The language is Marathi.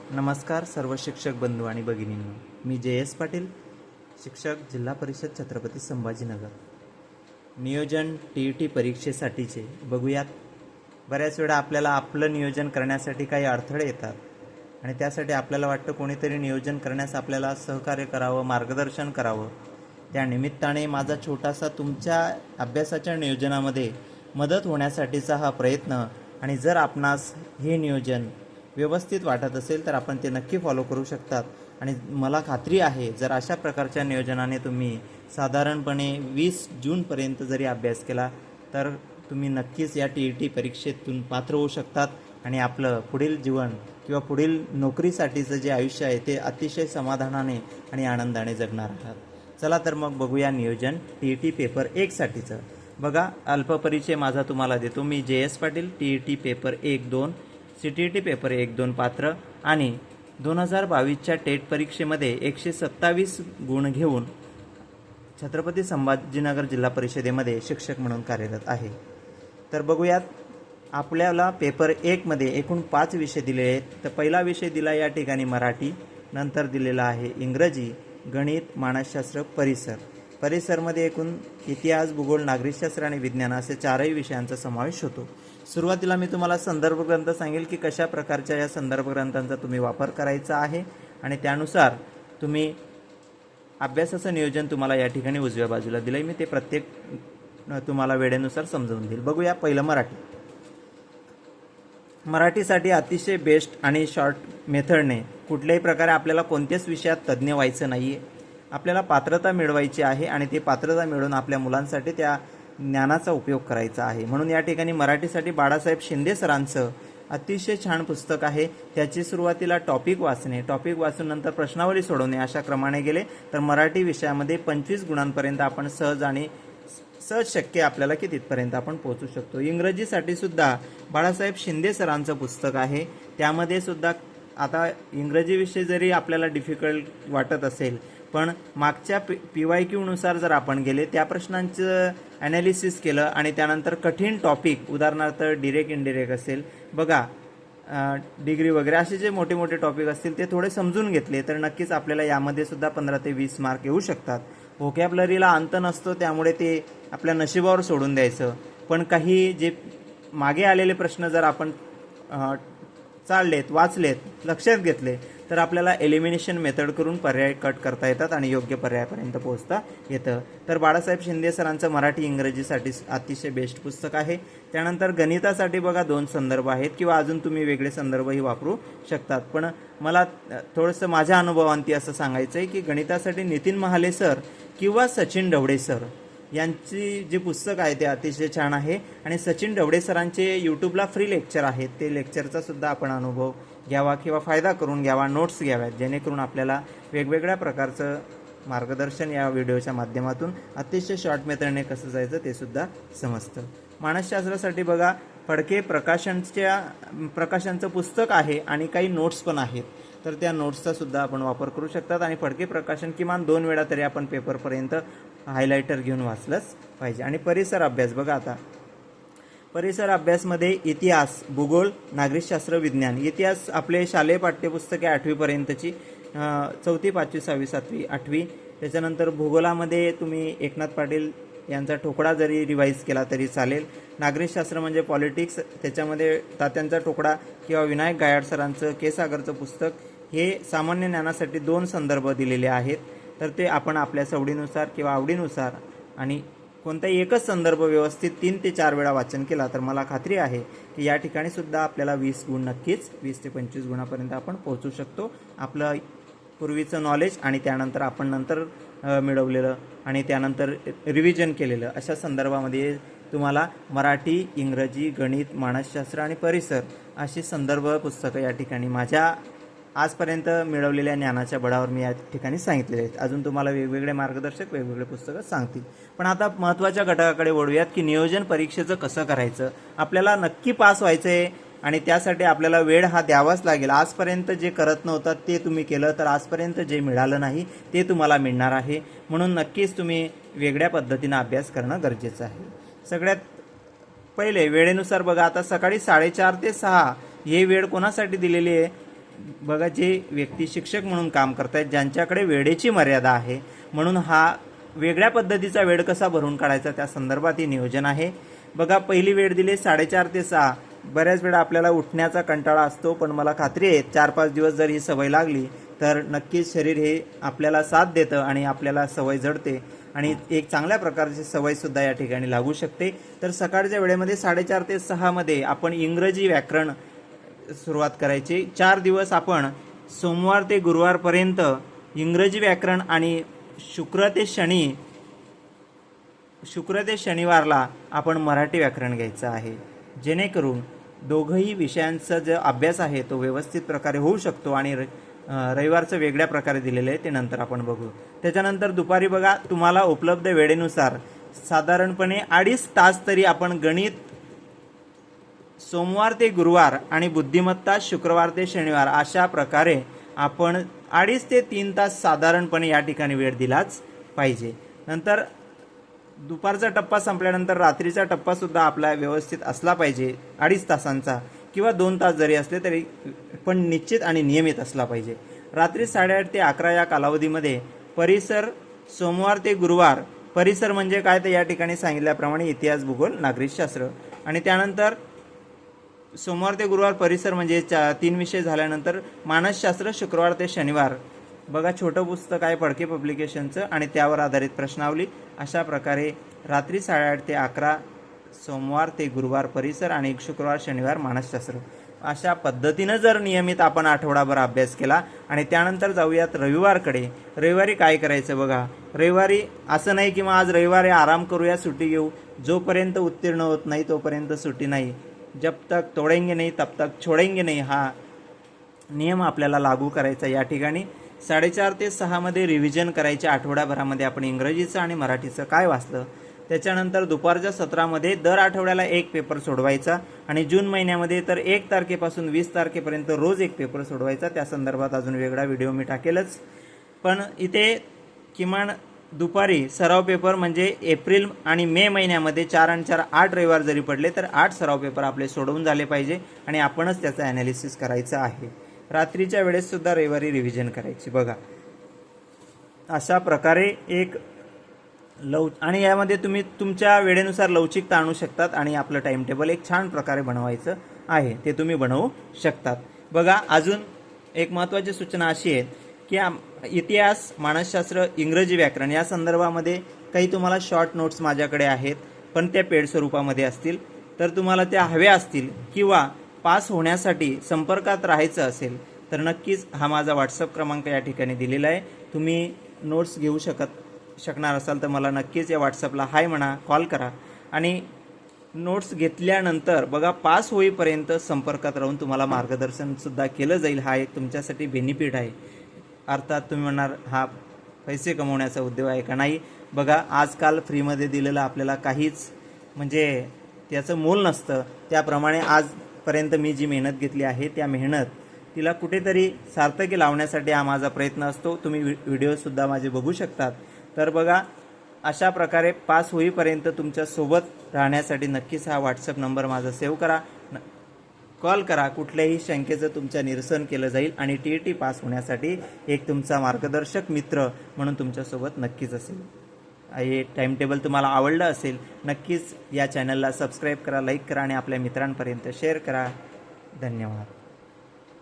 नमस्कार सर्व शिक्षक बंधू आणि भगिनींनो, मी जे.एस. पाटील, शिक्षक जिल्हा परिषद छत्रपती संभाजीनगर. नियोजन TET परीक्षेसाठीचे बघूयात. बऱ्याच वेळा आपल्याला आपलं नियोजन करण्यासाठी काही अडथळे येतात आणि त्यासाठी आपल्याला वाटतं कोणीतरी नियोजन करण्यास आपल्याला सहकार्य करावं, मार्गदर्शन करावं. त्या निमित्ताने माझा छोटासा तुमच्या अभ्यासाच्या नियोजनामध्ये मदत होण्यासाठीचा हा प्रयत्न. आणि जर आपणास हे नियोजन व्यवस्थित वाटत असेल तर आपण ते नक्की फॉलो करू शकतात. आणि मला खात्री आहे जर अशा प्रकारच्या नियोजनाने तुम्ही साधारणपणे 20 जूनपर्यंत जरी अभ्यास केला तर तुम्ही नक्कीच या TET परीक्षेतून पात्र होऊ शकतात आणि आपलं पुढील जीवन किंवा पुढील नोकरीसाठीचं जे आयुष्य आहे ते अतिशय समाधानाने आणि आनंदाने जगणार आहात. चला तर मग बघूया नियोजन TET पेपर 1साठीचं. बघा, अल्पपरिचय माझा तुम्हाला देतो. मी JS. Patil, TET paper 1-2, CTET paper 1-2 पात्र आणि 2022च्या टेट परीक्षेमध्ये 127 गुण घेऊन छत्रपती संभाजीनगर जिल्हा परिषदेमध्ये शिक्षक म्हणून कार्यरत आहे. तर बघूयात, आपल्याला पेपर 1मध्ये एकूण 5 विषय दिले आहेत. तर पहिला विषय दिला या ठिकाणी मराठी, नंतर दिलेला आहे इंग्रजी, गणित, मानसशास्त्र, परिसर. परिसरमध्ये एकूण इतिहास, भूगोल, नागरिकशास्त्र आणि विज्ञान असे 4ही विषयांचा समावेश होतो. सुरुवातीला मी तुम्हाला संदर्भ ग्रंथ सांगेल की कशा प्रकारच्या या संदर्भ ग्रंथांचा तुम्ही वापर करायचा आहे आणि त्यानुसार तुम्ही अभ्यासाचं नियोजन तुम्हाला या ठिकाणी उजव्या बाजूला दिलं आहे. मी ते प्रत्येक तुम्हाला वेळेनुसार समजावून देईल. बघूया, पहिलं मराठी. मराठीसाठी अतिशय बेस्ट आणि शॉर्ट मेथडने कुठल्याही प्रकारे आपल्याला कोणत्याच विषयात तज्ज्ञ व्हायचं नाही आहे. आपल्याला पात्रता मिळवायची आहे आणि ते पात्रता मिळवून आपल्या मुलांसाठी त्या ज्ञानाचा उपयोग करायचा आहे. म्हणून या ठिकाणी मराठीसाठी बाळासाहेब शिंदे सरांचं अतिशय छान पुस्तक आहे. त्याची सुरुवातीला टॉपिक वाचणे, टॉपिक वाचून नंतर प्रश्नावली सोडवणे अशा क्रमाने गेले तर मराठी विषयामध्ये 25 गुणांपर्यंत आपण सहज शक्य आपल्याला की तिथपर्यंत आपण पोहोचू शकतो. इंग्रजीसाठी सुद्धा बाळासाहेब शिंदे सरांचं पुस्तक आहे. त्यामध्ये सुद्धा आता इंग्रजी विषय जरी आपल्याला डिफिकल्ट वाटत असेल पण मागच्या PYQ नुसार जर आपण गेले त्या प्रश्नांचं ॲनालिसिस केलं आणि त्यानंतर कठीण टॉपिक, उदाहरणार्थ डिरेक्ट इनडिरेक्ट असेल, बघा डिग्री वगैरे असे जे मोठे मोठे टॉपिक असतील ते थोडे समजून घेतले तर नक्कीच आपल्याला यामध्ये सुद्धा 15 ते 20 मार्क येऊ शकतात. व्होकॅबलरीला अंत नसतो त्यामुळे ते आपल्या नशिबावर सोडून द्यायचं. पण काही जे मागे आलेले प्रश्न जर आपण चाललेत, वाचलेत, लक्षात घेतले तर आपल्याला एलिमिनेशन मेथड करून पर्याय कट करता येतात आणि योग्य पर्यायापर्यंत पोहोचता येतं. तर बाळासाहेब शिंदे सरांचं मराठी इंग्रजीसाठी अतिशय बेस्ट पुस्तक आहे. त्यानंतर गणितासाठी बघा 2 संदर्भ आहेत किंवा अजून तुम्ही वेगळे संदर्भही वापरू शकतात. पण मला थोडंसं माझ्या अनुभवांती असं सांगायचं आहे की गणितासाठी नितीन महाले सर किंवा सचिन ढवळे सर यांची जे पुस्तक आहे ते अतिशय छान आहे. आणि सचिन ढवळे सरांचे यूट्यूबला फ्री लेक्चर आहेत, ते लेक्चरचा सुद्धा आपण अनुभव घ्यावा किंवा फायदा करून घ्यावा, नोट्स घ्याव्यात, जेणेकरून आपल्याला वेगवेगळ्या प्रकारचं मार्गदर्शन या व्हिडिओच्या माध्यमातून अतिशय शॉर्ट मेथडने कसं जायचं ते सुद्धा समजतं. मानसशास्त्रासाठी बघा, फडके प्रकाशनचं पुस्तक आहे आणि काही नोट्स पण आहेत. तर त्या नोट्सचा सुद्धा आपण वापर करू शकतात आणि फडके प्रकाशन किमान 2 वेळा तरी आपण पेपरपर्यंत हायलायटर घेऊन वाचलंच पाहिजे. आणि परिसर अभ्यास बघा, आता परिसर अभ्यासमध्ये इतिहास, भूगोल, नागरिकशास्त्र, विज्ञान. इतिहास आपले शालेय पाठ्यपुस्तके 8वीपर्यंतची, 4थी, 5वी, 6वी, 7वी, 8वी. त्याच्यानंतर भूगोलामध्ये तुम्ही एकनाथ पाटील यांचा ठोकळा जरी रिवाईज केला तरी चालेल. नागरिकशास्त्र म्हणजे पॉलिटिक्स, त्याच्यामध्ये तात्यांचा ठोकळा किंवा विनायक गायड सरांचं सागरचं पुस्तक, हे सामान्य ज्ञानासाठी 2 संदर्भ दिलेले आहेत. तर ते आपण आपल्या सवडीनुसार किंवा आवडीनुसार आणि कोणताही एकच संदर्भ व्यवस्थित 3 ते 4 वेळा वाचन केला तर मला खात्री आहे की या ठिकाणी सुद्धा आपल्याला 20 गुण नक्कीच 20 ते 25 गुणापर्यंत आपण पोहोचू शकतो. आपलं पूर्वीचं नॉलेज आणि त्यानंतर आपण नंतर मिळवलेलं आणि त्यानंतर रिव्हिजन केलेलं अशा संदर्भामध्ये तुम्हाला मराठी, इंग्रजी, गणित, मानसशास्त्र आणि परिसर अशी संदर्भ पुस्तकं या ठिकाणी माझ्या आजपर्यंत मिळवलेल्या ज्ञानाच्या बळावर मी या ठिकाणी सांगितलेले आहेत. अजून तुम्हाला वेगवेगळे मार्गदर्शक वेगवेगळे पुस्तकं सांगतील. पण आता महत्त्वाच्या घटकाकडे वळूयात की नियोजन परीक्षेचं कसं करायचं. आपल्याला नक्की पास व्हायचं आहे आणि त्यासाठी आपल्याला वेळ हा द्यावाच लागेल. आजपर्यंत जे करत नव्हतं ते तुम्ही केलं तर आजपर्यंत जे मिळालं नाही ते तुम्हाला मिळणार आहे. म्हणून नक्कीच तुम्ही वेगळ्या पद्धतीनं अभ्यास करणं गरजेचं आहे. सगळ्यात पहिले वेळेनुसार बघा, आता सकाळी 4:30 ते 6 हे वेळ कोणासाठी दिलेली आहे बघा, जे व्यक्ती शिक्षक म्हणून काम करतायत, ज्यांच्याकडे वेळेची मर्यादा आहे, म्हणून हा वेगळ्या पद्धतीचा वेळ कसा भरून काढायचा त्या संदर्भात हे नियोजन आहे. बघा, पहिली वेळ दिली 4:30 ते 6. बऱ्याच वेळा आपल्याला उठण्याचा कंटाळा असतो, पण मला खात्री आहे 4-5 दिवस जर ही सवय लागली तर नक्कीच शरीर हे आपल्याला साथ देतं आणि आपल्याला सवय जडते आणि एक चांगल्या प्रकारची सवयसुद्धा या ठिकाणी लागू शकते. तर सकाळच्या वेळेमध्ये 4:30 ते 6 मध्ये आपण इंग्रजी व्याकरण सुरुवात करायची. 4 दिवस आपण सोमवार ते गुरुवारपर्यंत इंग्रजी व्याकरण आणि शुक्र ते शनिवारला आपण मराठी व्याकरण घ्यायचं आहे, जेणेकरून दोघंही विषयांचा जो अभ्यास आहे तो व्यवस्थित प्रकारे होऊ शकतो. आणि रविवारचं वेगळ्या प्रकारे दिलेलं आहे, ते नंतर आपण बघू. त्याच्यानंतर दुपारी बघा, तुम्हाला उपलब्ध वेळेनुसार साधारणपणे 2.5 तास तरी आपण गणित सोमवार ते गुरुवार आणि बुद्धिमत्ता शुक्रवार ते शनिवार अशा प्रकारे आपण 2.5 ते 3 तास साधारणपणे या ठिकाणी वेळ दिलाच पाहिजे. नंतर दुपारचा टप्पा संपल्यानंतर रात्रीचा टप्पासुद्धा आपला व्यवस्थित असला पाहिजे. 2.5 तासांचा किंवा 2 तास जरी असले तरी पण निश्चित आणि नियमित असला पाहिजे. रात्री 8:30 ते 11 या कालावधीमध्ये परिसर सोमवार ते गुरुवार. परिसर म्हणजे काय, तर या ठिकाणी सांगितल्याप्रमाणे इतिहास, भूगोल, नागरिकशास्त्र. आणि त्यानंतर सोमवार ते गुरुवार परिसर म्हणजे 3 विषय झाल्यानंतर मानसशास्त्र शुक्रवार ते शनिवार. बघा, छोटं पुस्तक आहे फडके पब्लिकेशनचं आणि त्यावर आधारित प्रश्नावली. अशा प्रकारे रात्री 8:30 ते 11 सोमवार ते गुरुवार परिसर आणि शुक्रवार शनिवार मानसशास्त्र. अशा पद्धतीनं जर नियमित आपण आठवडाभर अभ्यास केला आणि त्यानंतर जाऊयात रविवारकडे. रविवारी काय करायचं बघा, रविवारी असं नाही की मग आज रविवारी आराम करूया, सुट्टी घेऊ. जोपर्यंत उत्तीर्ण होत नाही तोपर्यंत सुट्टी नाही. जब तक तोडेंगे नाही तब तक छोडेंगे नाही, हा नियम आपल्याला लागू करायचा. या ठिकाणी 4:30 ते 6 मध्ये रिव्हिजन करायचे. आठवड्याभरामध्ये आपण इंग्रजीचं आणि मराठीचं काय वाचलं. त्याच्यानंतर दुपारच्या सत्रामध्ये दर आठवड्याला एक पेपर सोडवायचा आणि जून महिन्यामध्ये तर 1 तारखेपासून 20 तारखेपर्यंत रोज एक पेपर सोडवायचा. त्या संदर्भात अजून वेगळा व्हिडिओ मी टाकेलच. पण इथे किमान दुपारी सराव पेपर म्हणजे एप्रिल आणि मे महिन्यामध्ये 4 आणि 4 8 रविवार जरी पडले तर 8 सराव पेपर आपले सोडवून झाले पाहिजे आणि आपणच त्याचं ॲनालिसिस करायचं आहे. रात्रीच्या वेळेस सुद्धा रविवारी रिव्हिजन करायची. बघा, अशा प्रकारे एक आणि यामध्ये तुम्ही तुमच्या वेळेनुसार लवचिकता आणू शकतात आणि आपलं टाइम टेबल एक छान प्रकारे बनवायचं आहे, ते तुम्ही बनवू शकतात. बघा, अजून एक महत्त्वाची सूचना अशी आहे की इतिहास, मानसशास्त्र, इंग्रजी व्याकरण या संदर्भामध्ये काही तुम्हाला शॉर्ट नोट्स माझ्याकडे आहेत, पण त्या पेड स्वरूपामध्ये असतील. तर तुम्हाला त्या हव्या असतील किंवा पास होण्यासाठी संपर्कात राहायचं असेल तर नक्कीच हा माझा व्हॉट्सअप क्रमांक या ठिकाणी दिलेला आहे. तुम्ही नोट्स घेऊ शकणार असाल तर मला नक्कीच या व्हॉट्सअपला हाय म्हणा, कॉल करा. आणि नोट्स घेतल्यानंतर बघा, पास होईपर्यंत संपर्कात राहून तुम्हाला मार्गदर्शनसुद्धा केलं जाईल. हा एक तुमच्यासाठी बेनिफिट आहे. अर्थात तुम्ही म्हणणार हा पैसे कमवण्याचा उद्योग आहे का? नाही. बघा, आजकाल फ्रीमध्ये दिलेलं आपल्याला काहीच म्हणजे त्याचं मोल नसतं. त्याप्रमाणे आजपर्यंत मी जी मेहनत घेतली आहे त्या मेहनत तिला कुठेतरी सार्थकी लावण्यासाठी हा माझा प्रयत्न असतो. तुम्ही व्हिडिओसुद्धा माझे बघू शकतात. तर बघा, अशा प्रकारे पास होईपर्यंत तुमच्यासोबत राहण्यासाठी नक्कीच हा व्हॉट्सअप नंबर माझा सेव्ह करा, कॉल करा. कुठल्याही शंकेचं तुमचं निरसन केलं जाईल आणि TET पास होण्यासाठी एक तुमचा मार्गदर्शक मित्र म्हणून तुमच्यासोबत नक्कीच असेल. हे टाइम टेबल तुम्हाला आवडलं असेल, नक्कीच या चॅनलला सबस्क्राईब करा, लाईक करा आणि आपल्या मित्रांपर्यंत शेअर करा. धन्यवाद.